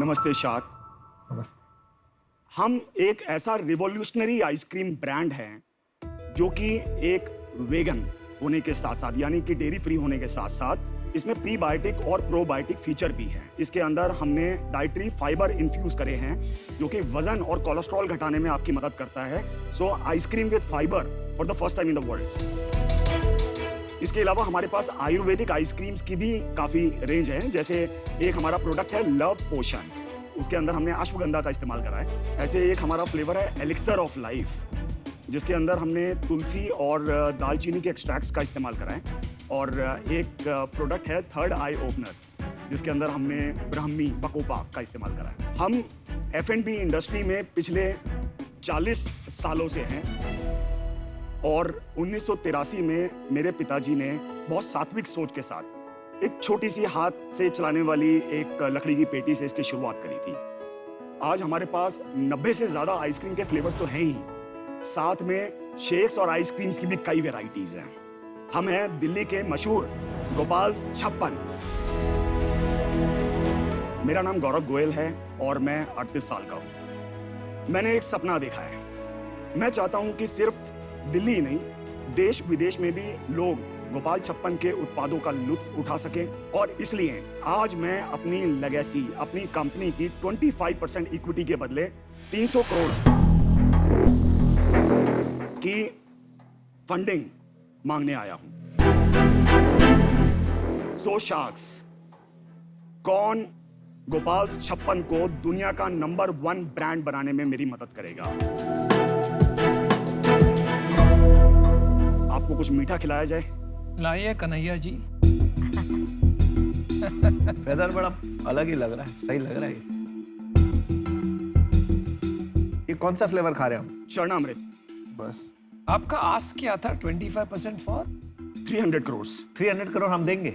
नमस्ते शाक। नमस्ते। हम एक ऐसा रिवॉल्यूशनरी आइसक्रीम ब्रांड है जो कि एक वेगन होने के साथ साथ यानी कि डेयरी फ्री होने के साथ साथ इसमें प्रीबायोटिक और प्रोबायोटिक फीचर भी हैं। इसके अंदर हमने डाइटरी फाइबर इन्फ्यूज करे हैं जो कि वजन और कोलेस्ट्रॉल घटाने में आपकी मदद करता है। सो ice cream with fibre for the first time in the world. इसके अलावा हमारे पास आयुर्वेदिक आइसक्रीम्स की भी काफ़ी रेंज है। जैसे एक हमारा प्रोडक्ट है लव पोशन, उसके अंदर हमने अश्वगंधा का इस्तेमाल करा है। ऐसे एक हमारा फ्लेवर है एलिक्सर ऑफ लाइफ, जिसके अंदर हमने तुलसी और दालचीनी के एक्सट्रैक्ट्स का इस्तेमाल करा है। और एक प्रोडक्ट है थर्ड आई ओपनर, जिसके अंदर हमने ब्राह्मी बकोपा का इस्तेमाल करा है। हम F&B इंडस्ट्री में पिछले 40 सालों से हैं और 1983 में मेरे पिताजी ने बहुत सात्विक सोच के साथ एक छोटी सी हाथ से चलाने वाली एक लकड़ी की पेटी से इसकी शुरुआत करी थी। आज हमारे पास 90 से ज़्यादा आइसक्रीम के फ्लेवर्स तो हैं ही, साथ में शेक्स और आइसक्रीम्स की भी कई वेराइटीज़ हैं। हम हैं दिल्ली के मशहूर गोपाल्स छप्पन। मेरा नाम गौरव गोयल है और मैं 38 साल का हूँ। मैंने एक सपना देखा है। मैं चाहता हूँ कि सिर्फ दिल्ली ही नहीं, देश विदेश में भी लोग गोपाल छप्पन के उत्पादों का लुत्फ उठा सकें। और इसलिए आज मैं अपनी लेगेसी, अपनी कंपनी की 25% इक्विटी के बदले 300 करोड़ की फंडिंग मांगने आया हूं। सो शार्क्स, कौन गोपाल छप्पन को दुनिया का नंबर 1 ब्रांड बनाने में मेरी मदद करेगा? आपको कुछ मीठा खिलाया जाए? लाइए कन्हैया जी। वेदर बड़ा अलग ही लग रहा है, सही लग रहा है। ये कौन सा फ्लेवर खा रहे हैं हम? चरणामृत। बस आपका आस्क क्या था? 25% फॉर 300 करोड़। 300 करोड़ हम देंगे।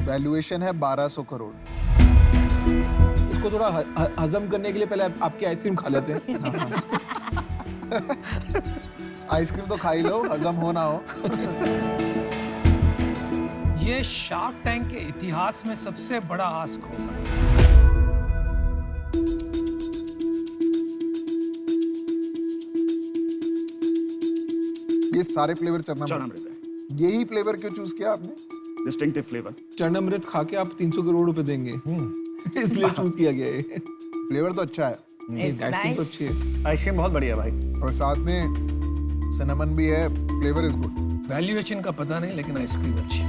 वैल्यूएशन है 1200 करोड़। इसको थोड़ा हजम करने के लिए पहले आपकी आइसक्रीम खा लेते हैं। आइसक्रीम तो खा ही लो, हजम हो ना हो। ये शार्क टैंक के इतिहास में सबसे बड़ा आस्क होगा। ये सारे फ्लेवर चरणामृत है। यही फ्लेवर क्यों चूज किया आपने? Distinctive flavour. चरणामृत खा के आप 300 करोड़ रुपए देंगे, इसलिए चूज किया गया है। फ्लेवर तो अच्छा है आइसक्रीम तो अच्छी है। आइसक्रीम बहुत बढ़िया भाई। और साथ में सिनेमन भी है। Flavour is good. वैल्यूएशन का पता नहीं, लेकिन आइसक्रीम अच्छी।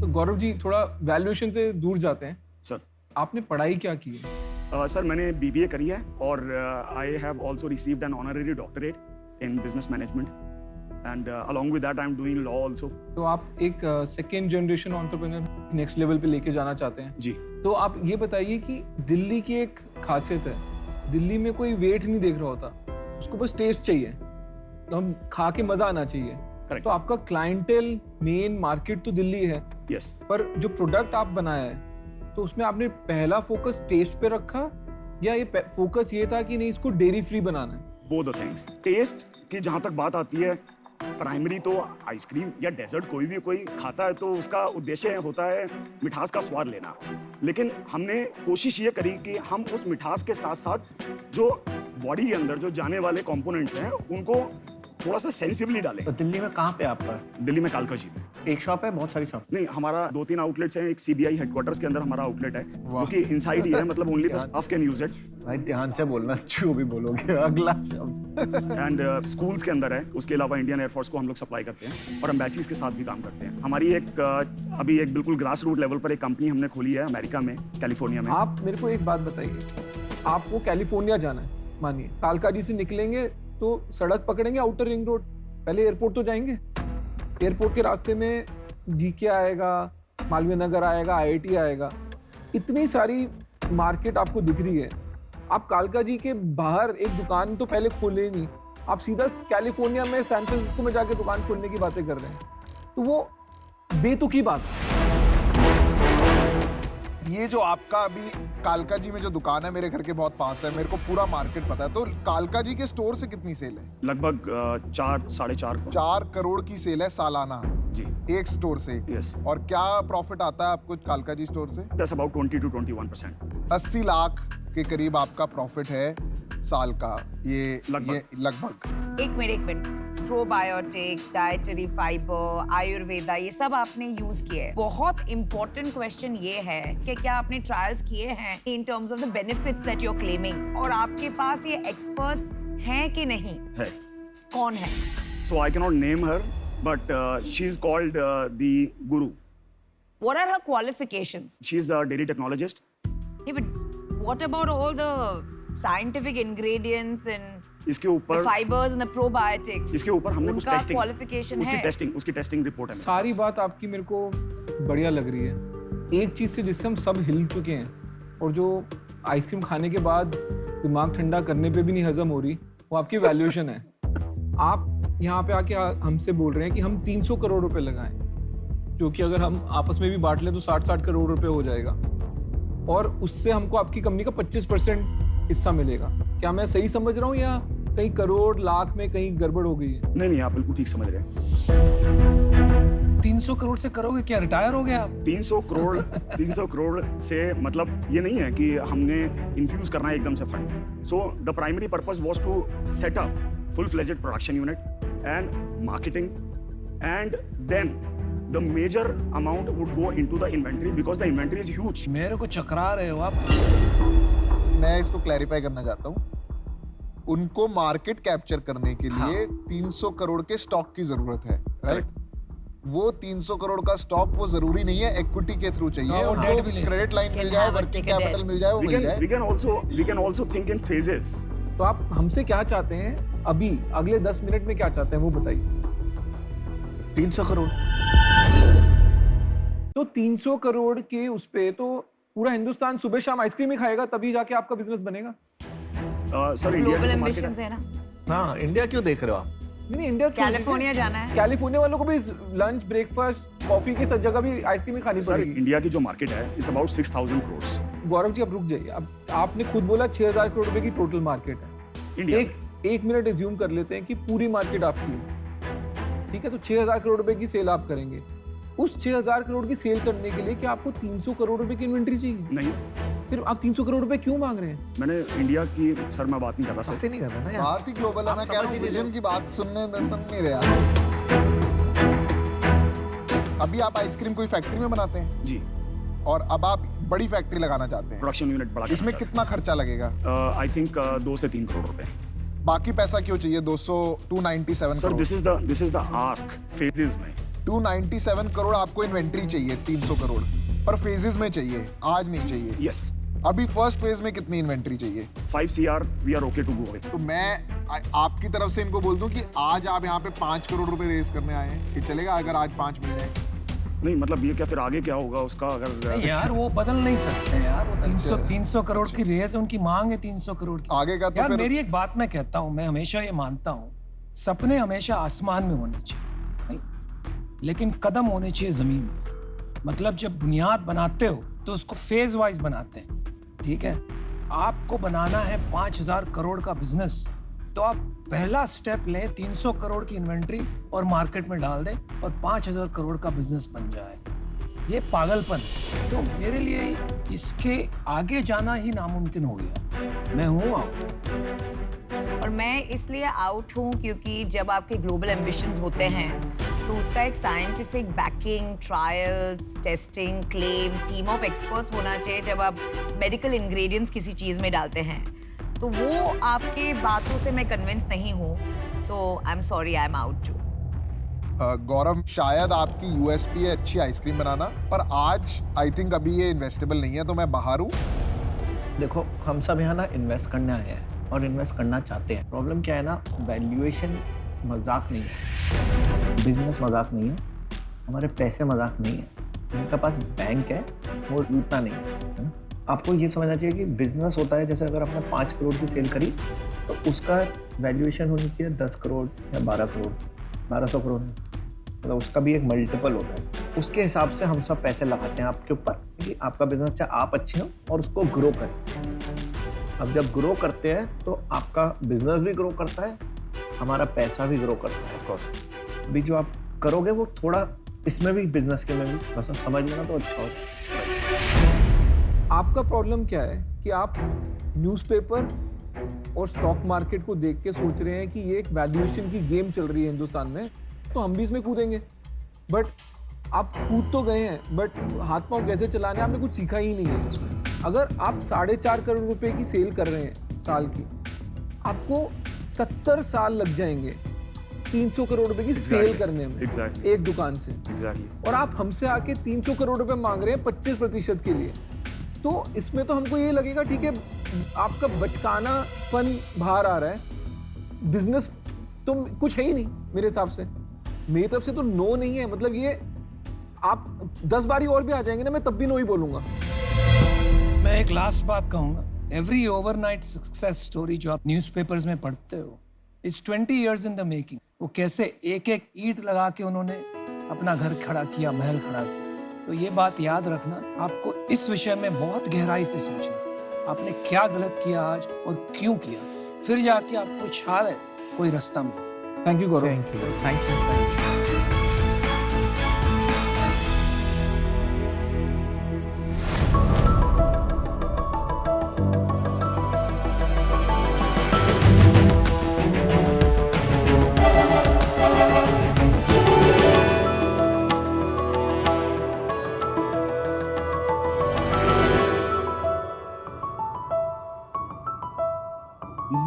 तो गौरव जी, थोड़ा वैल्यूएशन से दूर जाते हैं। सर, आपने पढ़ाई क्या की है? सर मैंने BBA करी है और I have also received an honorary doctorate in business management and along with that I am doing law also। तो आप एक second generation entrepreneur next level पे लेके जाना चाहते हैं जी। तो आप ये बताइए कि दिल्ली की एक खासियत है, दिल्ली में कोई वेट नहीं देख रहा होता, उसको बस टेस्ट चाहिए, तो हम खा के मजा आना चाहिए। Correct। तो आपका क्लाइंटेल मेन मार्केट तो दिल्ली है, यस। पर जो प्रोडक्ट आप बनाया है तो उसमें आपने पहला फोकस टेस्ट पे रखा या ये फोकस ये था कि नहीं इसको डेयरी फ्री बनाना है? Both the things. टेस्ट की जहाँ तक बात आती है, प्राइमरी तो आइसक्रीम या डेजर्ट कोई खाता है तो उसका उद्देश्य होता है मिठास का स्वाद लेना। लेकिन हमने कोशिश ये करी कि हम उस मिठास के साथ साथ जो बॉडी के अंदर जो जाने वाले कंपोनेंट्स हैं उनको थोड़ा सा सेंसिबली डालें। तो दिल्ली में कहाँ पे आपका? दिल्ली में कालका जी में एक शॉप है, बहुत सारी शॉप? नहीं, हमारा 2-3 आउटलेट्स हैं। एक CBI हेडक्वार्टर्स के अंदर हमारा आउटलेट है जो कि इनसाइड ही है, मतलब only the staff can use it. भाई ध्यान से बोलना, जो भी बोलोगे अगला शब्द। एंड स्कूल्स के अंदर है। उसके अलावा इंडियन एयरफोर्स को हम लोग सप्लाई करते हैं और एम्बेसीज के साथ भी काम करते हैं। हमारी एक अभी एक बिल्कुल ग्रास रूट लेवल पर एक कंपनी हमने खोली है अमेरिका में, कैलिफोर्निया में। आप मेरे को एक बात बताइए, आपको कैलिफोर्निया जाना है, मानिए कालका जी से निकलेंगे तो सड़क पकड़ेंगे आउटर रिंग रोड, पहले एयरपोर्ट तो जाएंगे। एयरपोर्ट के रास्ते में GK आएगा, मालवीय नगर आएगा, IIT आएगा, इतनी सारी मार्केट आपको दिख रही है। आप कालका जी के बाहर एक दुकान तो पहले खोले नहीं, आप सीधा कैलिफोर्निया में सैन फ्रांसिस्को में जाके दुकान खोलने की बातें कर रहे हैं, तो वो बेतुकी बात है। ये जो आपका अभी कालका जी में जो दुकान है मेरे घर के बहुत पास है, मेरे को पूरा मार्केट पता है। तो कालका जी के स्टोर से कितनी सेल है? लगभग 4-4.5 4 करोड़ की सेल है सालाना। जी एक स्टोर से। यस, और क्या प्रॉफिट आता है आपको कालका जी स्टोर से? That's about 20 to 21%। 80 लाख के करीब आपका प्रॉफिट है साल का, ये लगभग। एक minute, probiotic, dietary fibre, Ayurveda, ये सब आपने यूज किए हैं। बहुत इंपॉर्टेंट क्वेश्चन ये है कि क्या आपने ट्रायल्स किए हैं in terms of the benefits that you are claiming, और आपके पास ये एक्सपर्ट्स हैं कि नहीं? है। कौन है? So I cannot name her, but she's called the Guru. What are her qualifications? She's a dairy technologist. Yeah, but what about all the scientific ingredients and इसके the ऊपर fibers and the probiotics? इसके ऊपर हमने कुछ उनका testing, qualification उसकी है? Testing report है मेरे सारी पास। बात आपकी मेरे को बढ़िया लग रही है। एक चीज़ से जिससे हम सब हिल चुके हैं और जो आइसक्रीम खाने के बाद दिमाग ठंडा करने पे भी नहीं हजम हो रही, वो आपकी वैल्यूएशन है। आप यहाँ पे आके हमसे बोल रहे हैं कि हम 300 करोड़ रुपए लगाएं, जो कि अगर हम आपस में भी बांट लें तो 60-60 करोड़ रुपए हो जाएगा, और उससे हमको आपकी कंपनी का 25% हिस्सा मिलेगा। क्या मैं सही समझ रहा हूँ या कहीं करोड़ लाख में कहीं गड़बड़ हो गई है? नहीं, आप बिल्कुल ठीक समझ रहे हैं। 300 करोड़ से करोगे क्या? रिटायर हो गया आप? 300 करोड़ से मतलब ये नहीं है कि हमने इन्फ्यूज करना है एकदम से fund. So the primary purpose was to set up full fledged production unit and marketing, and then the major amount would go into the inventory because the inventory is huge. मेरे को चकरा रहे हो आप। मैं इसको क्लैरिफाई करना चाहता हूँ। उनको मार्केट कैप्चर करने के लिए 300 करोड़ के स्टॉक की जरूरत है, राइट? वो 300 करोड़ का स्टॉक वो जरूरी नहीं है इक्विटी के थ्रू चाहिए, हाँ, वो उनको debt भी ले क्रेडिट लाइन मिल Can जाए, have a working ticket capital मिल जाए, वो मिल जाए। we can also think in phases. तो आप हमसे क्या चाहते हैं अभी, अगले 10 मिनट में क्या चाहते हैं वो बताइए। 300 करोड़। तो 300 करोड़ के उस पे तो पूरा हिंदुस्तान सुबह शाम आइसक्रीम ही खाएगा, तभी जाके आपका बिजनेस बनेगा। सर इंडिया ग्लोबल की जो मार्केट एम्बिशंस है, है ना? हाँ, इंडिया क्यों देख रहे हो आप? नहीं, इंडिया छोड़ दीजिए। कैलिफोर्निया जाना है। कैलिफोर्निया वालों को भी लंच, ब्रेकफास्ट, कॉफी की सब जगह भी आइसक्रीम ही खानी सर पड़ेगी। इंडिया की जो मार्केट है इज अबाउट 6,000 करोड़। गौरव जी, अब रुक जाइए। अब आपने खुद बोला 6,000 करोड़ रुपए की टोटल मार्केट है। इंडिया एक मिनट एज्यूम कर लेते हैं कि पूरी मार्केट आपकी है, ठीक है? तो 6,000 करोड़ रुपए की सेल आप करेंगे। उस 6,000 करोड़ की सेल करने के लिए क्या आपको 300 करोड़ रुपए की इन्वेंट्री चाहिए? नहीं, फिर आप 300 करोड़ रुपए क्यों मांग रहे हैं? मैंने इंडिया की सर मैं बात नहीं कर रहा सर। बात ही नहीं कर रहे ना यार। बात ही ग्लोबल है। मैं कह रहा हूँ विजन की बात सुन नहीं रहे आप। अभी आप आइसक्रीम कोई फैक्ट्री में बनाते हैं जी, और अब आप बड़ी फैक्ट्री लगाना चाहते हैं, प्रोडक्शन यूनिट बड़ा। इसमें कितना खर्चा लगेगा? आई थिंक 2 से 3 करोड़ रुपए। बाकी पैसा क्यों चाहिए? 297 sir crore. This is the ask phases में। 297 करोड़ आपको इन्वेंट्री चाहिए, 300 करोड़ पर फेजेस में चाहिए, आज नहीं चाहिए। यस, अभी फर्स्ट फेज में कितनी इन्वेंट्री चाहिए? 5 CR we are okay to go away. तो मैं आपकी तरफ से इनको बोल दूं कि आज आप यहाँ पे 5 करोड़ रुपए रेज करने आए हैं, कि चलेगा अगर आज 5 मिल जाए? नहीं मतलब ये क्या फिर आगे क्या होगा उसका अगर यार वो बदल नहीं सकते यार। वो 300 करोड़ की रेस, उनकी मांग है 300 करोड़ की। आगे का तो यार फिर मेरी एक बात मैं कहता हूँ, मैं हमेशा ये मानता हूँ, सपने हमेशा आसमान में होने चाहिए, नहीं? लेकिन कदम होने चाहिए जमीन पर। मतलब जब बुनियाद बनाते हो तो उसको फेज वाइज बनाते हैं, ठीक है? आपको बनाना है 5,000 करोड़ का बिजनेस, तो आप पहला स्टेप लें, 300 करोड़ की इन्वेंट्री और मार्केट में डाल दें और 5,000 करोड़ का बिजनेस बन जाए। ये पागलपन है। तो मेरे लिए इसके आगे जाना ही नामुमकिन हो गया। मैं हूँ आउट। और मैं इसलिए आउट हूँ क्योंकि जब आपके ग्लोबल एम्बिशंस होते हैं तो उसका एक scientific banking, trials, testing, claim, team of experts होना चाहिए। जब आप मेडिकल इंग्रेडिएंट्स किसी चीज़ में डालते हैं तो वो आपके बातों से मैं कन्विंस नहीं हूँ। So I am sorry, I am out too. Gaurav, शायद आपकी यूएसपी है अच्छी आइसक्रीम बनाना, पर आज आई थिंक अभी ये इन्वेस्टेबल नहीं है, तो मैं बाहर हूँ। देखो, हम सब यहाँ ना इन्वेस्ट करने आए हैं और इन्वेस्ट करना चाहते हैं। प्रॉब्लम क्या है ना, वैल्यूएशन मजाक नहीं है, बिजनेस मजाक नहीं है, हमारे पैसे मजाक नहीं है। जिनके पास बैंक है वो लूटना नहीं है ना? आपको ये समझना चाहिए कि बिजनेस होता है, जैसे अगर आपने 5 करोड़ की सेल करी तो उसका वैल्यूएशन होनी चाहिए 10 करोड़ या 12 करोड़, 1200 करोड़, मतलब उसका भी एक मल्टीपल होता है। उसके हिसाब से हम सब पैसे लगाते हैं आपके ऊपर कि आपका बिजनेस चाहे आप अच्छे हो और उसको ग्रो करें। अब जब ग्रो करते हैं तो आपका बिजनेस भी ग्रो करता है, हमारा पैसा भी ग्रो करता है। ऑफकोर्स अभी जो आप करोगे वो थोड़ा इसमें भी बिजनेस के में भी थोड़ा सा समझ लेना तो अच्छा होता है। आपका प्रॉब्लम क्या है कि आप न्यूज़पेपर और स्टॉक मार्केट को देख के सोच रहे हैं कि ये एक वैल्यूएशन की गेम चल रही है हिंदुस्तान में, तो हम भी इसमें कूदेंगे। बट आप कूद तो गए हैं, बट हाथ पांव कैसे चलाने आपने कुछ सीखा ही नहीं है इसमें। अगर आप 4.5 करोड़ रुपए की सेल कर रहे हैं साल की, आपको 70 साल लग जाएंगे 300 करोड़ रुपए की सेल करने में एक दुकान से। और आप हमसे आके 300 करोड़ रुपए मांग रहे हैं 25% के लिए, तो इसमें तो हमको ये लगेगा ठीक है आपका बचकानापन बाहर आ रहा है, बिजनेस तो कुछ है ही नहीं मेरे हिसाब से। मेरी तरफ से तो नो नहीं है, मतलब ये आप 10 बारी और भी आ जाएंगे ना, मैं तब भी नो ही बोलूंगा। मैं एक लास्ट बात कहूंगा, एवरी ओवरनाइट सक्सेस स्टोरी जो आप न्यूज़पेपर्स में पढ़ते हो is 20 years in the making. वो कैसे एक एक ईंट लगा के उन्होंने अपना घर खड़ा किया, महल खड़ा किया। तो ये बात याद रखना, आपको इस विषय में बहुत गहराई से सोचना, आपने क्या गलत किया आज और क्यों किया, फिर जाके आपको शायद कोई रास्ता मिले। Thank you Gaurav. Thank you.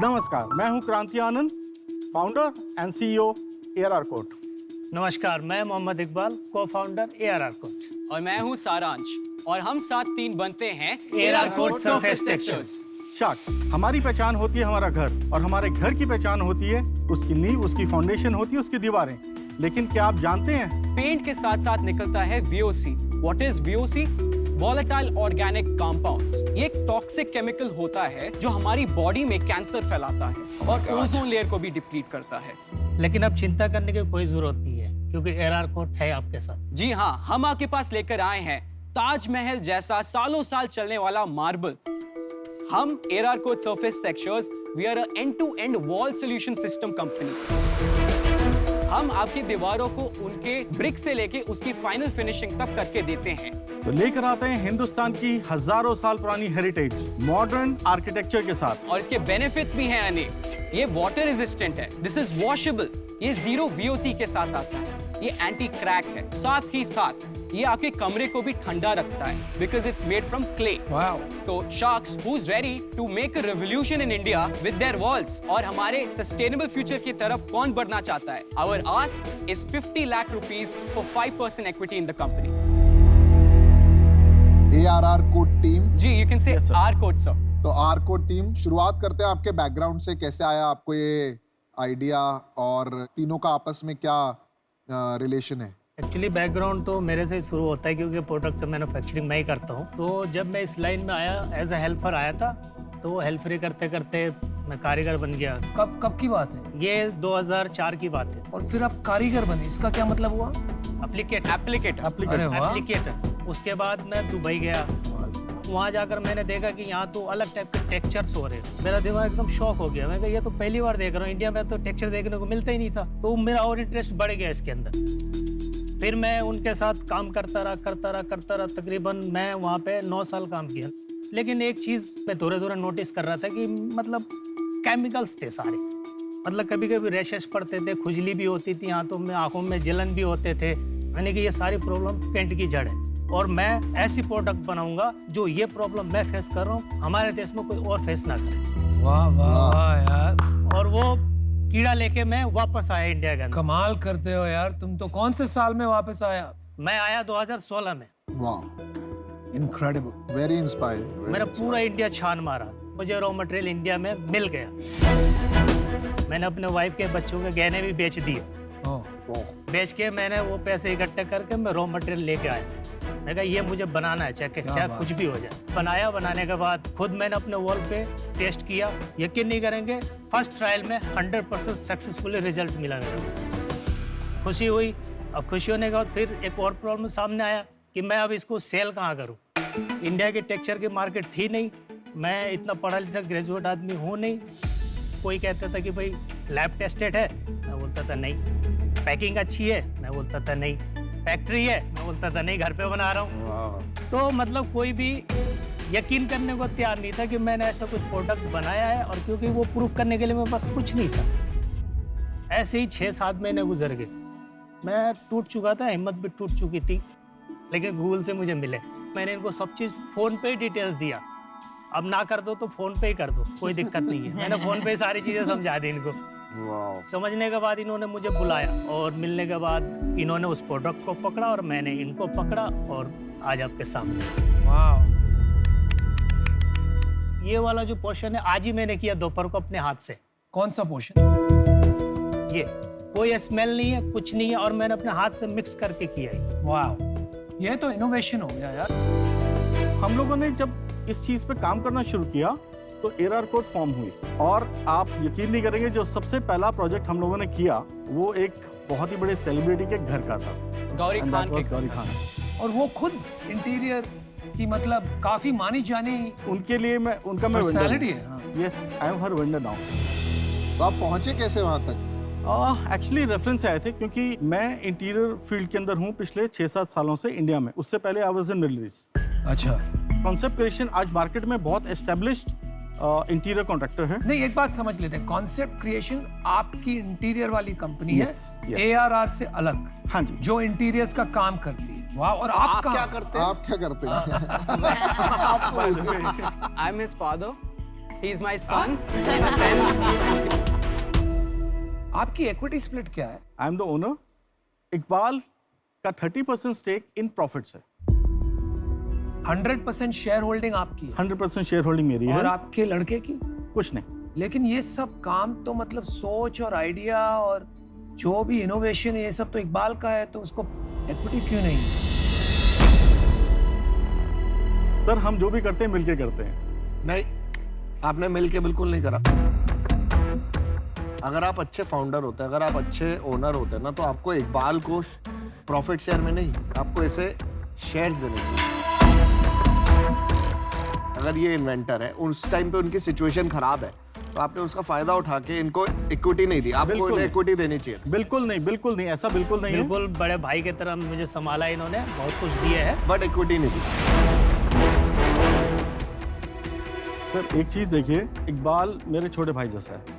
नमस्कार, मैं हूं Kranti Anand, founder and CEO ARR कोट। नमस्कार, मैं मोहम्मद इकबाल, को फाउंडर ARR कोट। और मैं हूं सारांश, और हम साथ टीम बनते हैं ARR कोट सरफेस टेक्सचर्स। शख्स, हमारी पहचान होती है हमारा घर, और हमारे घर की पहचान होती है उसकी नींव, उसकी फाउंडेशन होती है उसकी दीवारें। लेकिन क्या आप जानते हैं पेंट के साथ साथ निकलता है VOC। What is VOC? Volatile organic compounds. ये एक टॉक्सिक केमिकल होता है जो हमारी बॉडी में कैंसर फैलाता है और ओजोन लेयर को भी डिप्लीट करता है। लेकिन अब चिंता करने की कोई जरूरत नहीं है, क्योंकि ARR कोट है आपके साथ। जी हाँ, हम आपके पास लेकर आए हैं ताजमहल जैसा सालों साल चलने वाला मार्बल। हम ARR coat surface textures, we are a end to end wall solution system company. हम आपकी दीवारों को उनके ब्रिक से लेके उसकी फाइनल फिनिशिंग तक करके देते हैं। तो लेकर आते हैं हिंदुस्तान की हजारों साल पुरानी हेरिटेज मॉडर्न आर्किटेक्चर के साथ। और इसके बेनिफिट्स भी हैं अनेक। ये वाटर रेजिस्टेंट है, दिस इज वॉशेबल, ये 0 VOC के साथ आता है, ये एंटी क्रैक है, साथ ही साथ ये आपके कमरे को भी ठंडा रखता है because it's made from clay. तो sharks who is ready to make a revolution in India with their walls, और हमारे सस्टेनेबल फ्यूचर की तरफ कौन बढ़ना चाहता है? Our ask is 50 lakh rupees for 5% equity in the company. ARR coat team. जी, you can say R coat sir. तो आर कोट टीम, शुरुआत करते हैं आपके बैकग्राउंड से, कैसे आया आपको ये आइडिया और तीनों का आपस में क्या रिलेशन है? एक्चुअली बैकग्राउंड तो मेरे से शुरू होता है, क्योंकि प्रोडक्ट मैन्युफैक्चरिंग मैं ही करता हूँ। तो जब मैं इस लाइन में आया एज अ हेल्पर आया था, तो हेल्परी करते करते मैं कारीगर बन गया। कब की बात है? ये 2004 की बात है। और फिर आप कारीगर बने, इसका क्या मतलब हुआ? एप्लीकेटर। अरे वाह। एप्लीकेटर। उसके बाद मैं दुबई गया, वहाँ जाकर मैंने देखा कि यहाँ तो अलग टाइप के टेक्सचर्स हो रहे हैं। मेरा दिमाग एकदम शॉक हो गया। मैं कहा ये तो पहली बार देख रहा हूँ, इंडिया में तो टेक्सचर देखने को मिलता ही नहीं था। तो मेरा और इंटरेस्ट बढ़ गया इसके अंदर। फिर मैं उनके साथ काम करता रहा। तकरीबन मैं वहाँ पे 9 साल काम किया। लेकिन एक चीज़ मैं थोड़े नोटिस कर रहा था कि मतलब केमिकल्स थे सारे। मतलब कभी कभी रैशेस पड़ते थे, खुजली भी होती थी, हाथों में आंखों में जलन भी होते थे। मैंने कि ये सारी प्रॉब्लम पेंट की जड़ है, और मैं ऐसी प्रोडक्ट बनाऊंगा जो ये प्रॉब्लम मैं फेस कर रहा हूँ हमारे देश में कोई और फेस ना करे। वाह वाह वाह यार, और वो कीड़ा लेके मैं वापस आया इंडिया के अंदर। कमाल करते हो यार तुम तो। कौन से साल में वापस आया? मैं आया 2016 में। वाह, इनक्रेडिबल, वेरी इंस्पायरिंग। मेरा पूरा इंडिया छान मारा, मुझे रॉ मटेरियल इंडिया में मिल गया। मैंने अपने वाइफ के बच्चों के गहने भी बेच दिए। बेच के मैंने वो पैसे इकट्ठे करके मैं रॉ मटेरियल लेके आया। मैं कहा ये मुझे बनाना है, चाहे कुछ भी हो जाए। बनाने के बाद खुद मैंने अपने वॉल पे टेस्ट किया। यकीन नहीं करेंगे, फर्स्ट ट्रायल में 100% सक्सेसफुली रिजल्ट मिला मेरा। खुशी हुई। अब खुशी होने के बाद फिर एक और प्रॉब्लम सामने आया कि मैं अब इसको सेल कहाँ करूँ। इंडिया की टेक्सचर की मार्केट थी नहीं, मैं इतना पढ़ा लिखा ग्रेजुएट आदमी हूँ नहीं। कोई कहता था कि भाई लैब टेस्टेड है, मैं बोलता था नहीं। पैकिंग अच्छी है, मैं बोलता था नहीं। फैक्ट्री है, मैं बोलता था नहीं, घर पे बना रहा हूँ। तो मतलब कोई भी यकीन करने को तैयार नहीं था कि मैंने ऐसा कुछ प्रोडक्ट बनाया है, और क्योंकि वो प्रूफ करने के लिए मेरे पास कुछ नहीं था। ऐसे ही 6-7 महीने गुजर गए, मैं टूट चुका था, हिम्मत भी टूट चुकी थी, लेकिन गूगल से मुझे मिले। मैंने इनको सब चीज़ फ़ोन पे डिटेल्स दिया, अब ना कर दो तो फ़ोन पे ही कर दो, कोई दिक्कत नहीं है। मैंने फ़ोन पे सारी चीज़ें समझा दी इनको। समझने के बाद इन्होंने मुझे बुलाया, और मिलने के बाद इन्होंने उस प्रोडक्ट को पकड़ा और मैंने इनको पकड़ा, और आज आपके सामने। वाह, ये वाला जो पोर्शन है आज ही मैंने किया दोपहर को अपने हाथ से। कौन सा पोर्शन? ये कोई स्मेल नहीं है, कुछ नहीं है, और मैंने अपने हाथ से मिक्स करके किया है। वाह, ये तो इनोवेशन हो गया यार। हम लोगों ने जब इस चीज़ पे काम करना शुरू किया तो एरर कोड फॉर्म हुई, और आप यकीन नहीं करेंगे, जो सबसे पहला प्रोजेक्ट हम लोगों ने किया वो एक बहुत ही बड़े सेलिब्रिटी के घर का था, Gauri And Khan that was के गौरी खान। और वो खुद इंटीरियर की मतलब काफी मानी जानी उनके लिए मैं पर्सनालिटी है। हाँ। Yes, I am her vendor now. तो आप पहुंचे कैसे वहां तक? एक्चुअली रेफरेंस आए थे, क्योंकि मैं इंटीरियर फील्ड के अंदर हूँ पिछले 6-7 सालों से इंडिया में। उससे पहले I was in middle east. अच्छा, कॉन्सेप्ट क्रिएशन आज मार्केट में बहुत एस्टेब्लिश्ड इंटीरियर कॉन्ट्रैक्टर है। नहीं, एक बात समझ लेते हैं, कॉन्सेप्ट क्रिएशन आपकी इंटीरियर वाली कंपनी Yes, है, yes. ARR से अलग, हाँ जी। जो इंटीरियर्स का काम करती है। वाह, और आप क्या कहाँ करते हैं? आप क्या करते हैं? I am his father, he is my son in a sense. आपकी इक्विटी स्प्लिट क्या है? I am the owner. Iqbal का 30% स्टेक इन प्रॉफिट्स है। 100% शेयर होल्डिंग आपकी है, 100% शेयर होल्डिंग मेरी है। और आपके लड़के की? कुछ नहीं। लेकिन ये सब काम तो मतलब सोच और आइडिया और जो भी इनोवेशन है, ये सब तो इकबाल का है, तो उसको इक्विटी क्यों नहीं? सर, हम जो भी करते हैं मिलके करते हैं। नहीं, आपने मिलके बिल्कुल नहीं करा। अगर आप अच्छे फाउंडर होते, अगर आप अच्छे ओनर होते ना, तो आपको इकबाल को प्रॉफिट शेयर में नहीं, आपको ऐसे शेयर्स देने चाहिए। अगर ये इन्वेंटर है, उस टाइम पे उनकी सिचुएशन खराब है, तो आपने उसका फायदा उठा के इनको इक्विटी नहीं दी, आपको बिल्कुल इन्हें इक्विटी देनी चाहिए। बिल्कुल नहीं, बिल्कुल नहीं, ऐसा बिल्कुल नहीं है। बिल्कुल बड़े भाई की तरह मुझे संभाला इन्होंने, बहुत कुछ दिए है। बट इक्विटी नहीं दी। सर, एक चीज़ देखिए, इकबाल मेरे छोटे भाई जैसा है।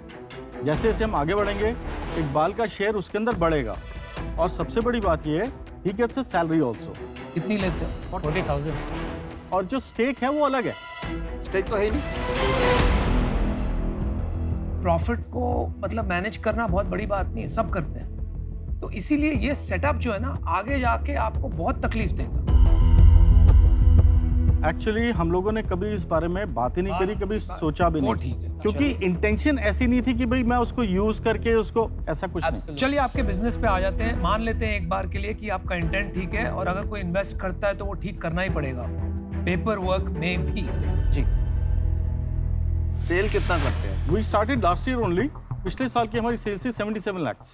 जैसे जैसे हम आगे बढ़ेंगे, इकबाल का शेयर उसके अंदर बढ़ेगा, और सबसे बड़ी बात ये है, he gets a salary also. कितनी लेते हो? 40,000। और जो स्टेक है वो अलग है। स्टेक तो है ही नहीं। प्रॉफिट को मतलब मैनेज करना बहुत बड़ी बात नहीं है, सब करते हैं। तो इसीलिए ये सेटअप जो है ना, आगे जाके आपको बहुत तकलीफ देगा। एक्चुअली हम लोगों ने कभी इस बारे में बात ही नहीं करी, कभी सोचा भी वो नहीं, ठीक है। क्योंकि इंटेंशन ऐसी नहीं थी कि भाई मैं उसको यूज करके उसको, ऐसा कुछ नहीं। चलिए आपके बिजनेस पे आ जाते हैं। मान लेते हैं एक बार के लिए कि आपका इंटेंट ठीक है, और अगर कोई इन्वेस्ट करता है तो वो ठीक करना ही पड़ेगा आपको, पेपर वर्क में भी। जी। सेल कितना करते हैं? We started last year only. पिछले साल की हमारी सेल्स थी 77 lakhs।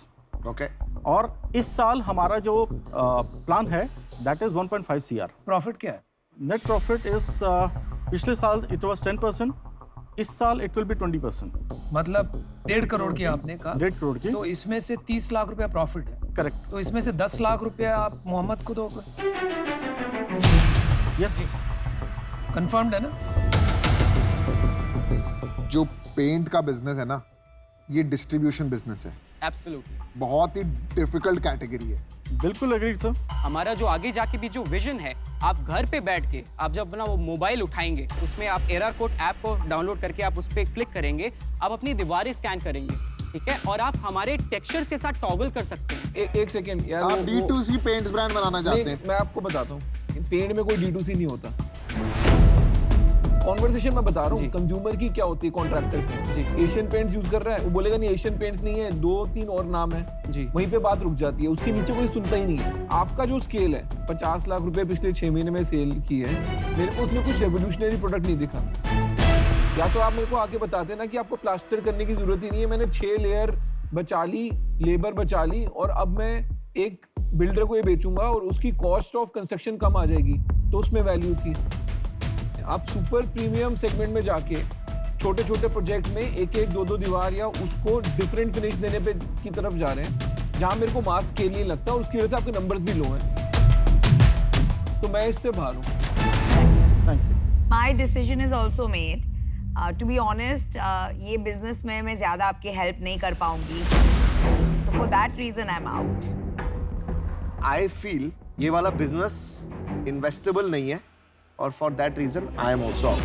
ओके। और इस साल हमारा जो प्लान है दैट इज 1.5 CR। प्रॉफिट क्या है? नेट प्रॉफिट इज, पिछले साल इट वाज 10%, इस साल इट विल बी 20%। मतलब 1.5 करोड़ की आपने कहा, 1.5 करोड़ की। तो इसमें से 30 लाख रुपया प्रॉफिट है। करेक्ट। तो इसमें से 10 लाख रुपया आप मोहम्मद को दोगे? यस। कंफर्म्ड है ना? जो पेंट का बिजनेस है ना, ये डिस्ट्रीब्यूशन बिजनेस है, एब्सोल्युटली। बहुत ही डिफिकल्ट कैटेगरी है। बिल्कुल एग्री सर। हमारा जो आगे जाके भी जो विजन है, आप घर पे बैठ के आप जब अपना वो मोबाइल उठाएंगे, उसमें आप एरर कोड ऐप को डाउनलोड करके आप उस पर क्लिक करेंगे, आप अपनी दीवारें स्कैन करेंगे, ठीक है, और आप हमारे टेक्सचर्स के साथ टॉगल कर सकते हैं। एक सेकेंड यार, आप D2C पेंट्स ब्रांड बनाना चाहते हैं? मैं आपको बताता हूँ, पेंट में कोई D2C नहीं होता। कॉन्वर्सेशन मैं बता रहा हूँ, कंज्यूमर की क्या होती है कॉन्ट्रैक्टर से। जी। एशियन पेंट्स यूज कर रहा है, वो बोलेगा नहीं एशियन पेंट्स नहीं है, 2-3 और नाम है जी। वहीं पे बात रुक जाती है, उसके नीचे कोई सुनता ही नहीं है। आपका जो स्केल है, 50 लाख रुपए पिछले 6 महीने में सेल की है, मेरे को उसमें कुछ रेवोल्यूशनरी प्रोडक्ट नहीं दिखा। या तो आप मेरे को आके बताते ना कि आपको प्लास्टर करने की जरूरत ही नहीं है, मैंने 6 लेयर बचा ली, लेबर बचा ली, और अब मैं एक बिल्डर को ये बेचूंगा और उसकी कॉस्ट ऑफ कंस्ट्रक्शन कम आ जाएगी, तो उसमें वैल्यू थी। आप सुपर प्रीमियम सेगमेंट में जाके छोटे छोटे प्रोजेक्ट में 1-1, 2-2 दीवार या उसको डिफरेंट फिनिश देने पे की तरफ जा रहे हैं। जहां मेरे को मास स्केल नहीं लगता और उसकी वजह से आपके नंबर्स भी लो हैं, तो मैं इससे बाहर हूँ। Thank you. My decision is also made. To be honest, ये business में मैं ज़्यादा आपकी help नहीं कर पाऊंगी. तो for that reason I'm out. I feel ये वाला बिजनेस इन्वेस्टेबल नहीं है और for that reason I am also out.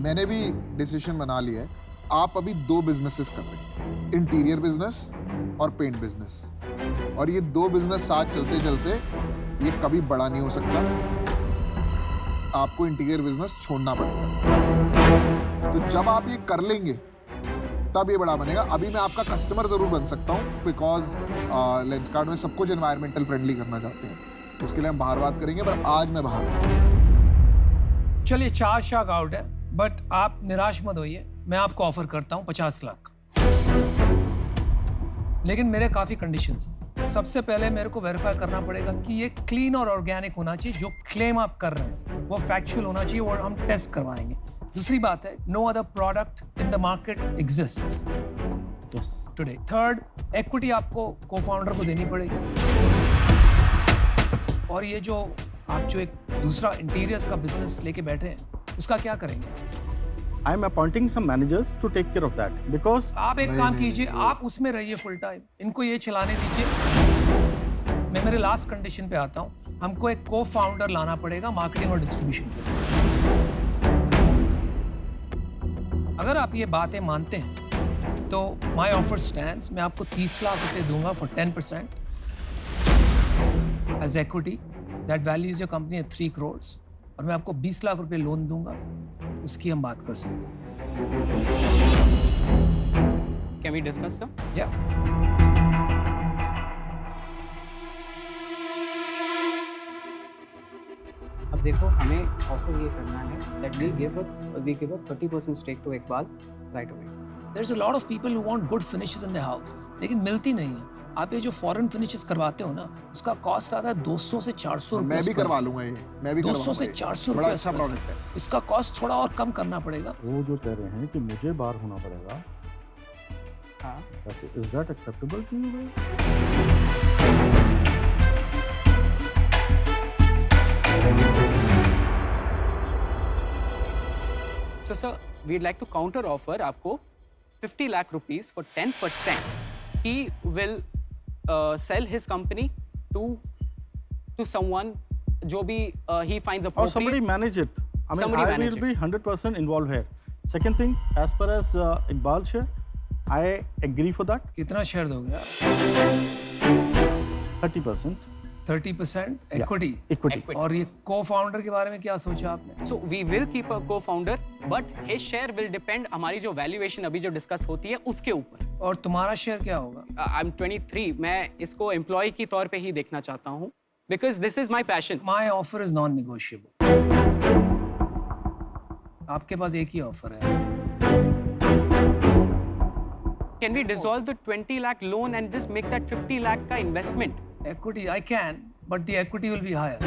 मैंने भी डिसीजन बना लिया है। आप अभी 2 बिजनेसेस कर रहे हैं, इंटीरियर बिजनेस और पेंट बिजनेस, और ये 2 बिजनेस साथ चलते चलते ये कभी बड़ा नहीं हो सकता। आपको इंटीरियर बिजनेस छोड़ना पड़ेगा। तो जब आप ये कर लेंगे तब ये बड़ा बनेगा। अभी मैं आपका कस्टमर जरूर बन सकता हूँ, बिकॉज लेंसकार्ट में सब कुछ एनवायरमेंटल फ्रेंडली करना चाहते हैं, उसके लिए हम बाहर बात करेंगे, पर आज मैं बाहर हूँ। चलिए 4 शाख आउट है, बट आप निराश मत होइए, मैं आपको ऑफर करता हूँ 50 लाख, लेकिन मेरे काफी कंडीशंस हैं। सबसे पहले मेरे को वेरीफाई करना पड़ेगा कि ये क्लीन और ऑर्गेनिक होना चाहिए, जो क्लेम आप कर रहे हैं वो फैक्चुअल होना चाहिए, और हम टेस्ट करवाएंगे। दूसरी बात है, no other product in the market exists yes. Today. Third, equity आपको को-फाउंडर को देनी पड़ेगी, और ये जो आप जो एक दूसरा इंटीरियर्स का बिजनेस लेके बैठे हैं उसका क्या करेंगे? I am appointing some managers to take care of that, because आप एक काम कीजिए, आप उसमें रहिए फुल टाइम, इनको ये चलाने दीजिए। मैं मेरे लास्ट कंडीशन पे आता हूँ, हमको एक को-फाउंडर लाना पड़ेगा मार्केटिंग और डिस्ट्रीब्यूशन के लिए। अगर आप ये बातें मानते हैं तो माय ऑफर स्टैंड्स, मैं आपको 30 लाख रुपए दूंगा for 10% as equity, that values your company at 3 crore, और मैं आपको 20 लाख रुपए लोन दूंगा, उसकी हम बात कर सकते हैं। Can we discuss, sir? या अब देखो, हमें ऑफर ये करना है that we give a 30% stake to Iqbal right away. there's a lot of people who want good finishes in their house, लेकिन मिलती नहीं है। आप ये जो फॉरेन फिनिशेस करवाते हो ना, उसका कॉस्ट आता है 200 से 400 रुपए। मैं भी करवा लूंगा ये, मैं भी 200 से 400 बड़ा रुपए अच्छा प्रोडक्ट है। इसका कॉस्ट थोड़ा और कम करना पड़ेगा। वो जो कह रहे हैं कि मुझे बाहर होना पड़ेगा, हाँ। Is that acceptable to you? So, sir, we'd like to counter offer आपको 50 lakh rupees for 10%. He will sell his company to someone जो भी he finds Or appropriate. somebody manage it. I mean, Somebody I manage will be 100% involved here. Second thing, as far as Iqbal share, I agree for that. कितना share दोगे आप? 30%. 30% equity. Equity. और ये cofounder के बारे में क्या सोचा आपने? So we will keep a co-founder, but his share will depend हमारी जो valuation अभी जो डिस्कस होती है उसके ऊपर। और तुम्हारा शेयर क्या होगा? I'm 23. मैं इसको एम्प्लॉय की तौर पे ही देखना चाहता हूँ, because this is my passion. My offer is non-negotiable. आपके पास एक ही ऑफर है। Can we dissolve the 20 lakh loan and just make that 50 lakh का investment? Equity, I can, but the equity will be higher.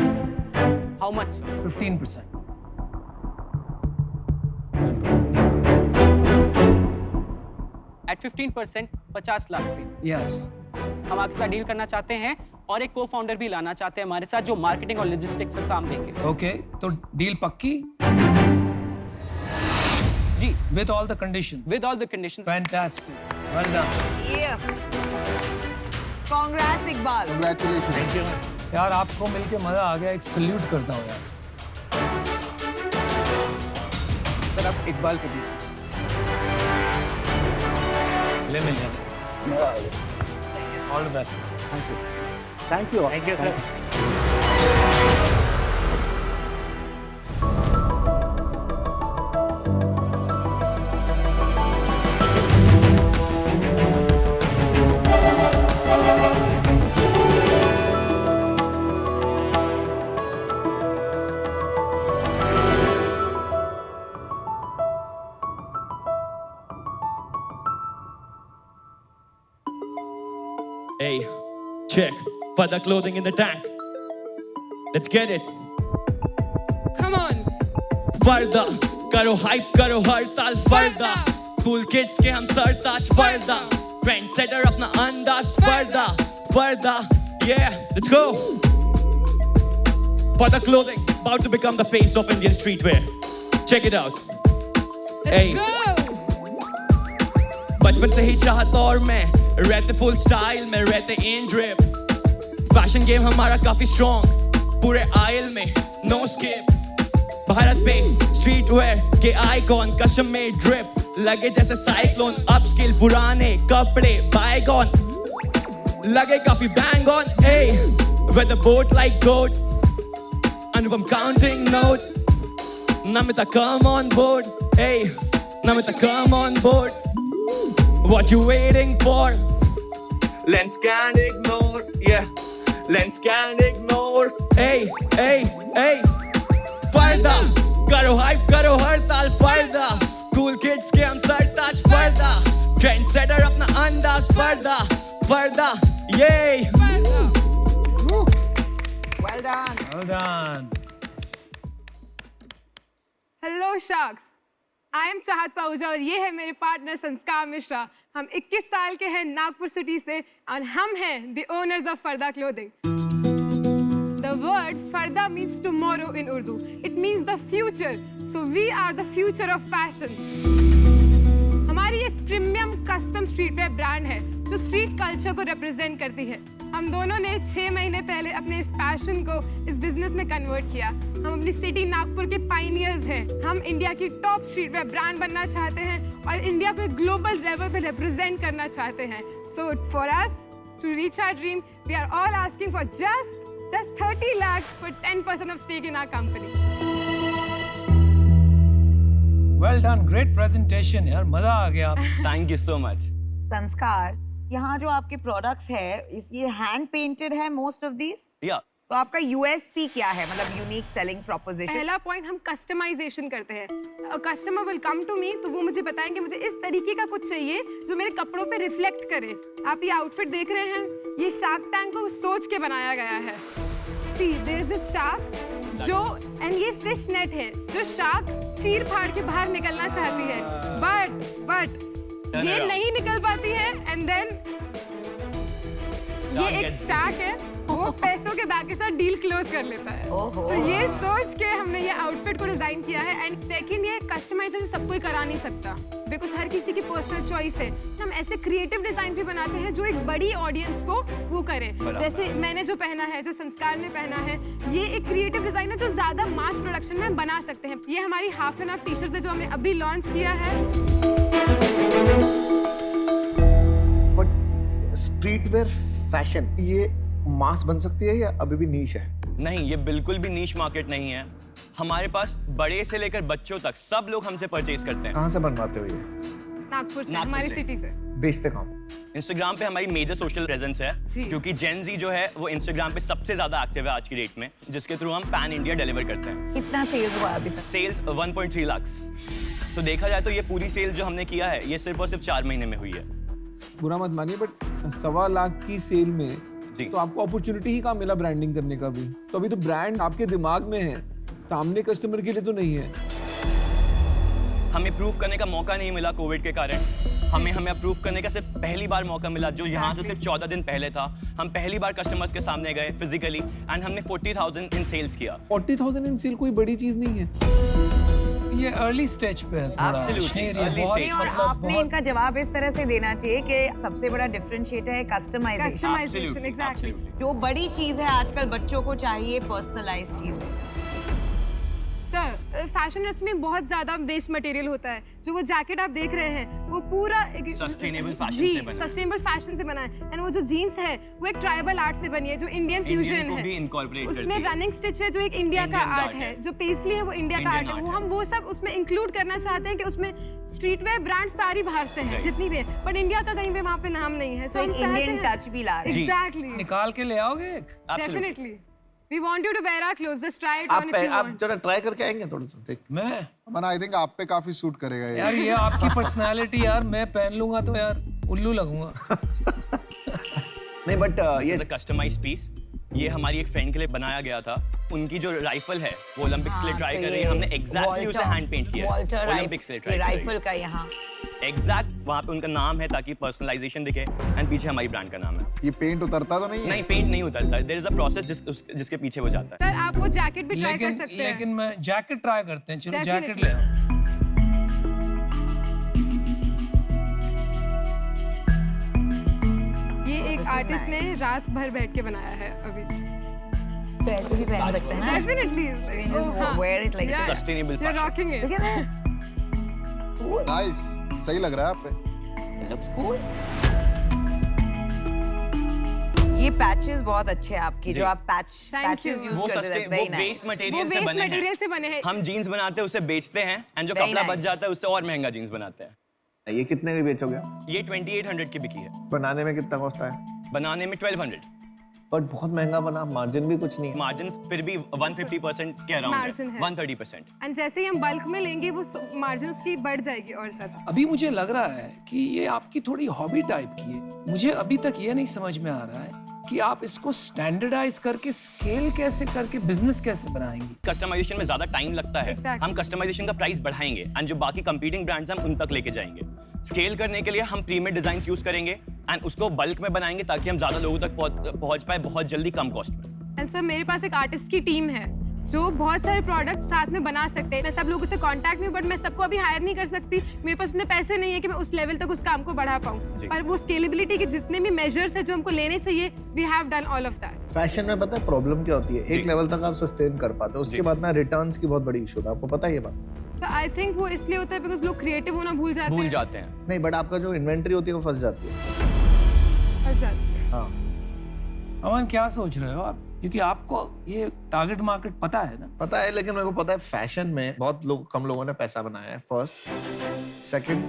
How much, sir? 15%. At 15%, 50 lakh पे Yes. हम आपके साथ deal करना चाहते हैं, और एक को-फाउंडर भी लाना चाहते हैं हमारे साथ जो मार्केटिंग और लॉजिस्टिक्स का काम देखे। Okay. तो डील पक्की? जी, With all the conditions. with all the conditions. Fantastic. Well done. Yeah. Congrats, Iqbal. Congratulations. यार आपको मिलके मजा आ गया, एक सल्यूट करता हूँ यार। सर आप इकबाल को दीजिए। ले मिल जाए। All the best. Thank you, sir. Thank you. Thank you, sir. Hey, check. Put the clothing in the tank. Let's get it. Come on. Farda, karo hype, karo har tal farda. Cool kids के हम सरताज farda. Trendsetter अपना अंदाज पर्दा पर्दा yeah let's go Pada Clothing about to become the face of Indian streetwear check it out hey Let's go. बचपन से ही चाहता और मैं रहते फुल स्टाइल में रहते इन ड्रिप फैशन गेम हमारा काफी स्ट्रॉन्ग पूरे आयल में नो स्किप भारत पे स्ट्रीट वेयर के आइकॉन कस्टम मेड ड्रिप लगे जैसे साइक्लोन अपस्किल पुराने कपड़े बायगॉन लगे काफी bang on A with a boat like goat Anupam counting notes Namita come on board hey Namita come on board what you waiting for lens can't ignore yeah lens can't ignore hey hey hey पर्दा करो hype करो हर ताल पर्दा cool kids के हम सरताज पर्दा trendsetter अपना अंदाज पर्दा पर्दा ये Well done. Well done. Hello sharks, I am चाहत पाहुजा और ये है मेरे पार्टनर संस्कार मिश्रा। हम 21 साल के हैं नागपुर सिटी से और हम हैं the owners of Farda clothing. The word Farda means tomorrow in Urdu. It means the future. So we are the future of fashion. हमारी एक प्रीमियम कस्टम स्ट्रीटवेयर ब्रांड है जो स्ट्रीट कल्चर को रिप्रेजेंट करती है। हम दोनों ने 6 महीने पहले अपने इस पैशन को इस बिजनेस में कन्वर्ट किया। हम अपनी सिटी नागपुर के पायनियर्स हैं। हम इंडिया की टॉप स्ट्रीटवेयर ब्रांड बनना चाहते हैं और इंडिया को एक ग्लोबल लेवल पे रिप्रेजेंट करना चाहते हैं। So for us to reach our dream we are all asking for just 30 lakhs for 10% of stake in our company. Well done. Great presentation यार, मजा आ गया। थैंक यू सो मच संस्कार, यहाँ जो आपके प्रोडक्ट्स है ये हैंड पेंटेड है मोस्ट ऑफ दीज। या तो आपका यूएसपी क्या है, मतलब यूनिक सेलिंग प्रोपोजिशन? पहला पॉइंट हम कस्टमाइजेशन करते हैं। Customer will come to me तो वो मुझे बताएंगे मुझे इस तरीके का कुछ चाहिए जो मेरे कपड़ों पे रिफ्लेक्ट करे। आप ये आउटफिट देख रहे हैं, ये शार्क टैंक को सोच के बनाया गया है। See, there is this shark जो एंड ये फिश नेट है जो शार्क चीर फाड़ के बाहर निकलना चाहती है बट ये नहीं निकल पाती है एंड देन ये एक शार्क है वो पैसों के बैग के साथ डील क्लोज कर लेता है। तो ये सोच के हमने ये आउटफिट को डिजाइन किया है। एंड सेकंड ये कस्टमाइजेशन सब कोई करा नहीं सकता बिकॉज हर किसी की पर्सनल चॉइस है। हम ऐसे क्रिएटिव डिजाइन भी बनाते हैं जो एक बड़ी ऑडियंस को वो करे। जैसे मैंने जो पहना है, जो संस्कार ने पहना है, ये एक क्रिएटिव डिजाइन है जो ज्यादा मास प्रोडक्शन में बना सकते हैं। ये हमारी half and half T shirt है जो हमने अभी लॉन्च किया है। बट स्ट्रीटवेयर फैशन ये मास बन सकती है या अभी भी नीश है? नहीं, ये बिल्कुल भी नीश मार्केट नहीं है। हमारे पास बड़े से लेकर बच्चों तक सब लोग हमसे परचेज करते हैं। कहाँ से बनवाते हो ये? नागपुर से, नागपुर हमारी से। सिटी से। बेचते कहाँ? इंस्टाग्राम पे हमारी मेजर सोशल प्रेजेंस है जी। क्योंकि जेन जी जो है वो इंस्टाग्राम पे सबसे ज्यादा एक्टिव है आज की डेट में, जिसके थ्रू हम पैन इंडिया डिलीवर करते हैं। कितना सेल्स हुआ अभी तक? सेल्स 1.3 लाख। तो देखा जाए तो ये पूरी सेल जो हमने किया है ये सिर्फ और सिर्फ 4 महीने में हुई है। बुरा मत मानिए बट 1.25 लाख की सेल में तो आपको अपॉर्चुनिटी ही कहाँ मिला ब्रांडिंग करने का भी? तो अभी तो ब्रांड आपके दिमाग में है, सामने कस्टमर के लिए तो नहीं है। हमें प्रूव करने का मौका नहीं मिला कोविड के कारण। हमें अप्रूव करने का सिर्फ पहली बार मौका मिला जो यहाँ से सिर्फ 14 दिन पहले था। हम पहली बार कस्टमर्स के सामने गए फिजिकली एंड हमने 40,000 इन सेल्स किया। 40,000 इन सेल कोई बड़ी चीज नहीं है। ये अर्ली स्टेज पे है थोड़ा। Absolutely, शेर ये early बहुत stage। और मतलब आपने बहुत इनका जवाब इस तरह से देना चाहिए कि सबसे बड़ा डिफरेंशिएटर है कस्टमाइजेशन। Customization, exactly. जो बड़ी चीज है आजकल बच्चों को चाहिए पर्सनलाइज्ड चीजें। सर, फैशन इंडस्ट्री में बहुत ज्यादा वेस्ट मटेरियल होता है। जो वो जैकेट आप देख रहे हैं वो पूरा Sustainable fashion जी से बना है। सस्टेनेबल फैशन से बना है। एंड वो जो जीन्स है वो एक ट्राइबल आर्ट से बनी है जो इंडियन फ्यूजन को है। भी incorporate उसमें करती है। रनिंग स्टिच है जो एक इंडिया का Indian आर्ट art है। है। जो पेस्टली है वो इंडिया का Indian आर्ट है। art वो है। हम वो सब उसमें इंक्लूड करना चाहते हैं कि उसमें स्ट्रीटवेयर ब्रांड सारी बाहर से हैं जितनी भी है बट इंडिया का कहीं पे वहाँ पे नाम नहीं है। तो एक इंडियन टच भी ला रहे हैं। एग्जैक्टली, निकाल के ले आओगे एक? Definitely. We want you to wear our clothes, just try it on if you आप वांट। जरा ट्राई करके आएंगे थोड़ा सा देख। मैं अमन आई थिंक आप पे काफी सूट करेगा ये। यार ये आपकी पर्सनालिटी यार, मैं पहन लूंगा तो यार उल्लू लगूंगा। नहीं बट ये कस्टमाइज्ड पीस ये हमारी एक फ्रेंड के लिए बनाया गया था। उनकी जो राइफल है वो ओलंपिक्स के लिए ट्राई कर रही है। हमने एग्जैक्टली उसे हैंड पेंट किया है। ओलंपिक्स के लिए ट्राई कर रही है। राइफल का यहाँ एग्जैक्ट वहाँ पे उनका नाम है ताकि पर्सनलाइजेशन दिखे एंड पीछे हमारी ब्रांड का नाम है। ये पेंट उतरता तो नहीं है? नहीं, पेंट नहीं उतरता, देयर इज अ प्रोसेस जिसके पीछे वो जाता है। सर आप वो जैकेट भी ट्राई कर सकते हैं। लेकिन मैं जैकेट ट्राई करते हैं, चलो जैकेट Definitely. ले आओ। ये एक This is आर्टिस्ट ने nice. रात भर बैठ के बनाया है अभी। तो ऐसे भी पहन सकते हैं ना? Definitely. can just wear it like Yeah. Sustainable You're fashion. rocking it. Look at this. Nice, सही लग रहा है आप पे। It looks cool. ये पैचेस बहुत अच्छे हैं आपकी, जो आप Thank पैचेस you. यूज वो करते हैं, that's very nice. वेस्ट वो मटेरियल से वेस्ट बने मटेरियल हैं। से बने हैं। हम जीन्स बनाते हैं, उसे बेचते हैं एंड जो Very कपड़ा बच nice. जाता है उससे और महंगा जीन्स बनाते हैं। ये कितने की बेचोगे? ये 2800 की बिकी है, बनाने में कितना कॉस्ट आया? बनाने में 1200। बट बहुत महंगा बना, मार्जिन भी कुछ नहीं है। मार्जिन फिर भी 150% के अराउंड Margin है, है। 130%। एंड जैसे ही हम बल्क में लेंगे वो मार्जिन उसकी बढ़ जाएगी और ज्यादा। अभी मुझे लग रहा है कि ये आपकी थोड़ी हॉबी टाइप की है। मुझे अभी तक ये नहीं समझ में आ रहा है कि आप इसको स्टैंडर्डाइज करके स्केल कैसे करके बिजनेस कैसे बनाएंगे। कस्टमाइजेशन में ज्यादा टाइम लगता है। Exactly. हम कस्टमाइजेशन का प्राइस बढ़ाएंगे एंड जो बाकी कंपीटिंग ब्रांड्स हैं हम उन तक लेके जाएंगे। स्केल करने के लिए हम प्रीमियम डिजाइन यूज करेंगे एंड उसको बल्क में बनाएंगे ताकि हम ज्यादा लोगों तक पहुंच पाए बहुत जल्दी कम कॉस्ट में। एंड सर मेरे पास एक आर्टिस्ट की टीम है जो बहुत सारे प्रोडक्ट्स साथ में बना सकते हैं। मैं सब लोगों से कांटेक्ट में, बट मैं सबको अभी हायर नहीं कर सकती। मेरे पास उतने पैसे नहीं है कि मैं उस लेवल तक उस काम को बढ़ा पाऊँ। पर वो स्केलेबिलिटी के जितने भी मेजर्स है जो हमको लेने चाहिए, we have done all of that. Fashion में पता है प्रॉब्लम क्या होती है? एक लेवल तक आप सस्टेन कर पाते हो, उसके बाद ना रिटर्न्स की बहुत बड़ी इशू है। आपको पता है ये बात? सर आई थिंक वो इसलिए होता है बिकॉज लोग क्रिएटिव होना भूल जाते हैं। नहीं, बट आपका जो इन्वेंट्री होती है वो फंस जाती है। फंस जाते हैं। हाँ, अमन क्या सोच रहे हो आप? क्योंकि आपको ये टारगेट मार्केट पता है ना? पता है, लेकिन मेरे को पता है फैशन में बहुत कम लोगों ने पैसा बनाया है। फर्स्ट, सेकंड,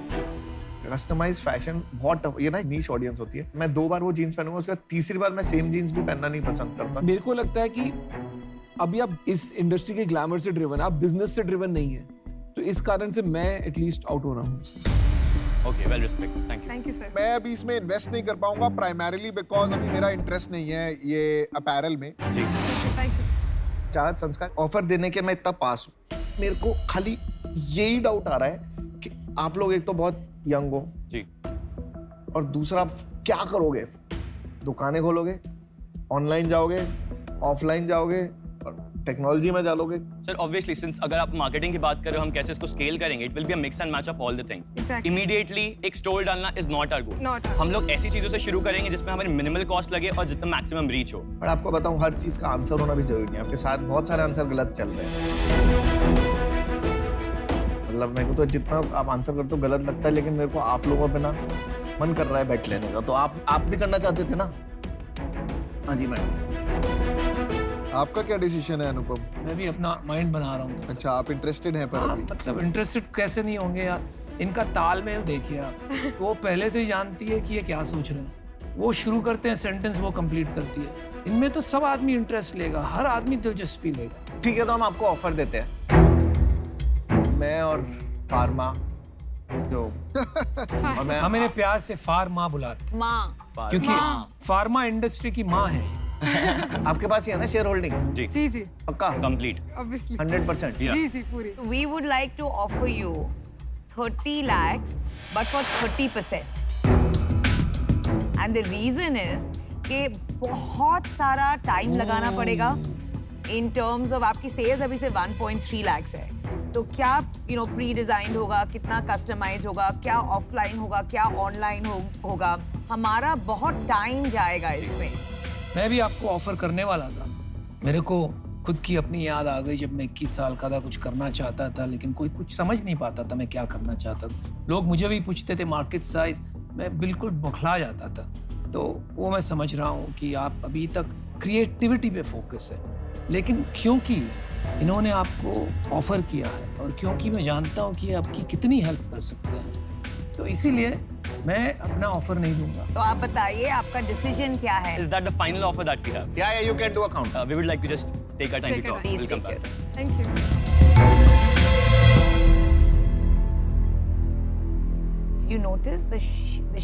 कस्टमाइज फैशन बहुत ये ना नीश ऑडियंस होती है। मैं 2 बार वो जीन्स पहनूंगा, उसके बाद तीसरी बार मैं सेम जीन्स भी पहनना नहीं पसंद करता। मेरे को लगता है कि अभी आप इस इंडस्ट्री के ग्लैमर से ड्रिवन, आप बिजनेस से ड्रिवन नहीं है, तो इस कारण से मैं एटलीस्ट आउट हो रहा हूँ। Okay, well respect, thank you. Thank you sir. मैं अभी इसमें इन्वेस्ट नहीं कर पाऊंगा प्राइमरीली बिकॉज अभी मेरा इंटरेस्ट नहीं है ये अपैरल में। जी, थैंक यू सर। चाहत संस्कार ऑफर देने के मैं इतना पास हूँ। मेरे को खाली यही डाउट आ रहा है कि आप लोग एक तो बहुत यंग हो जी। और दूसरा आप क्या करोगे? दुकानें खोलोगे, ऑनलाइन जाओगे, ऑफलाइन जाओगे और टेक्नोलॉजी में डालोगे? सर ऑब्वियसली सिंस अगर आप मार्केटिंग की बात कर रहे हो, हम कैसे इसको स्केल करेंगे, it will be a mix and match of all the things. Exactly. Immediately एक स्टोर डालना is not our goal. Not our हम लोग ऐसी चीजों से शुरू करेंगे जिसमें हमारी मिनिमल कॉस्ट लगे और जितना मैक्सिमम रीच हो। और आपको बताऊं, हर चीज का आंसर होना भी जरूरी नहीं है। आपके साथ बहुत सारे आंसर गलत चल रहे हैं। मतलब मेरे को तो जितना आप आंसर करते हो गलत लगता है, लेकिन मेरे को आप लोगों पे ना मन कर रहा है बैठ लेने का। तो आप भी करना चाहते थे ना? हाँ जी मैडम। आपका क्या डिसीजन है अनुपम? मैं भी अपना माइंड बना रहा हूँ। अच्छा, आप इंटरेस्टेड हैं पर हाँ, अभी? मतलब इंटरेस्टेड कैसे नहीं होंगे यार? इनका तालमेल देखिए आप। वो पहले से ही जानती है कि ये क्या सोच रहे हैं। वो शुरू करते हैं सेंटेंस, वो कंप्लीट करती है। इनमें तो सब आदमी इंटरेस्ट लेगा, हर आदमी दिलचस्पी लेगा। ठीक है, तो हम आपको ऑफर देते हैं। मैं और फार्मा जो और मैं हम इन्हें प्यार से फार्मा बुलाते हैं माँ। क्योंकि फार्मा इंडस्ट्री की माँ है। आपके पास ही है ना शेयर होल्डिंग? जी, जी जी पक्का? Complete obviously 100%? जी जी पूरी। We would like to offer you 30 lakhs, but for 30%. And the reason is कि बहुत सारा टाइम लगाना पड़ेगा in terms of आपकी सेल्स अभी से 1.3 lakhs है। तो क्या प्री डिजाइन होगा, कितना कस्टमाइज होगा, क्या ऑफलाइन होगा, क्या ऑनलाइन होगा, हमारा बहुत टाइम जाएगा इसमें। मैं भी आपको ऑफर करने वाला था। मेरे को खुद की अपनी याद आ गई जब मैं 21 साल का था, कुछ करना चाहता था लेकिन कोई कुछ समझ नहीं पाता था मैं क्या करना चाहता था। लोग मुझे भी पूछते थे मार्केट साइज, मैं बिल्कुल बौखला जाता था। तो वो मैं समझ रहा हूँ कि आप अभी तक क्रिएटिविटी पे फोकस है, लेकिन क्योंकि इन्होंने आपको ऑफर किया है और क्योंकि मैं जानता हूँ कि ये आपकी कितनी हेल्प कर सकते हैं, तो इसीलिए मैं अपना ऑफर नहीं दूंगा। तो आप बताइए आपका डिसीजन क्या है? Is that the final offer that we have? Yeah, you can do a count. We would like to just take our time Take to our talk. Please take it. Thank you. Did you notice the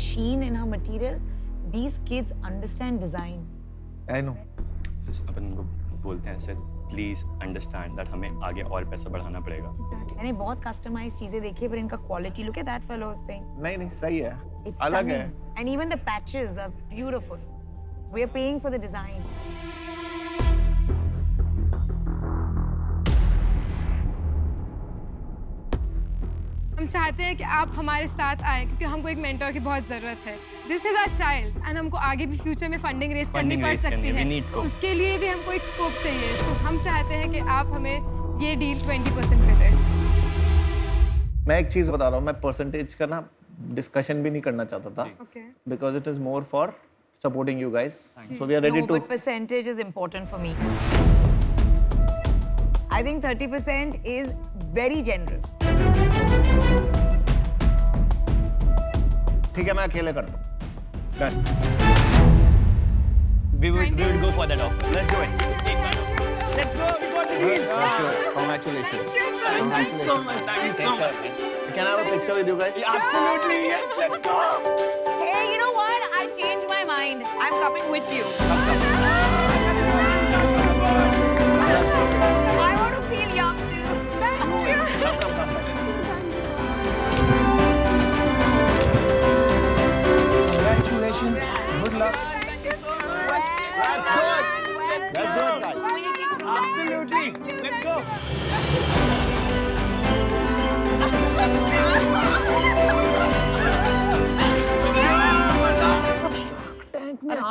sheen in her material? These kids understand design. I know. अपन बोलते हैं sir please understand that हमें आगे और पैसा बढ़ाना पड़ेगा। मैंने बहुत कस्टमाइज्ड चीजें देखी है पर इनका quality look at that fellows thing नहीं नहीं सही है, इट्स अलग है। And even the patches are beautiful we are paying for the design. हम चाहते हैं कि आप हमारे साथ आए क्योंकि हमको एक मेंटोर की बहुत ज़रूरत है। This is our child and हमको आगे भी फ्यूचर में फंडिंग रेज करनी पड़ सकती है, तो उसके लिए भी हमको एक स्कोप चाहिए। तो हम चाहते हैं कि आप हमें ये डील 20% पे दें। मैं एक चीज बता रहा हूँ, मैं परसेंटेज का ना डिस्कशन भी नहीं करना चाहता था, Okay. Because it is more for supporting you guys, so we are ready No, two. but percentage is important for me. I think 30% is very generous. ठीक है, मैं अकेले कर दूँ। Done. We would go for that offer. Let's do it. Let's go. We got the deal. Congratulations. Thank you so much. Thank you so much. Can I have a picture with you guys? Absolutely. Yes. Let's go. Hey, you know what? I changed my mind. I'm coming with you. I want to feel young too. Come, guys. Congratulations. Good luck. Let's do it. Let's do it, guys. Absolutely. Let's go.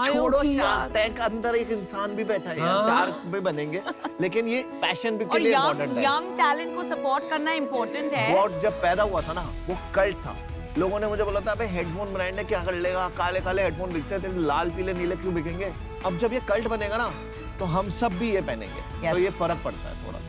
छोड़ो shark tank, अंदर एक इंसान भी बैठा है, shark भी बनेंगे, लेकिन ये पैशन भी के और लिए इम्पोर्टेंट है। young talent को सपोर्ट करना इम्पोर्टेंट है। वॉट जब पैदा हुआ था ना, वो कल्ट था। लोगों ने मुझे बोला था अबे हेडफोन ब्रांड है, क्या कर लेगा, काले काले हेडफोन बिकते थे, लाल पीले नीले क्यों बिकेंगे। अब जब ये कल्ट बनेगा ना, तो हम सब भी ये पहनेंगे, तो ये फर्क पड़ता है थोड़ा।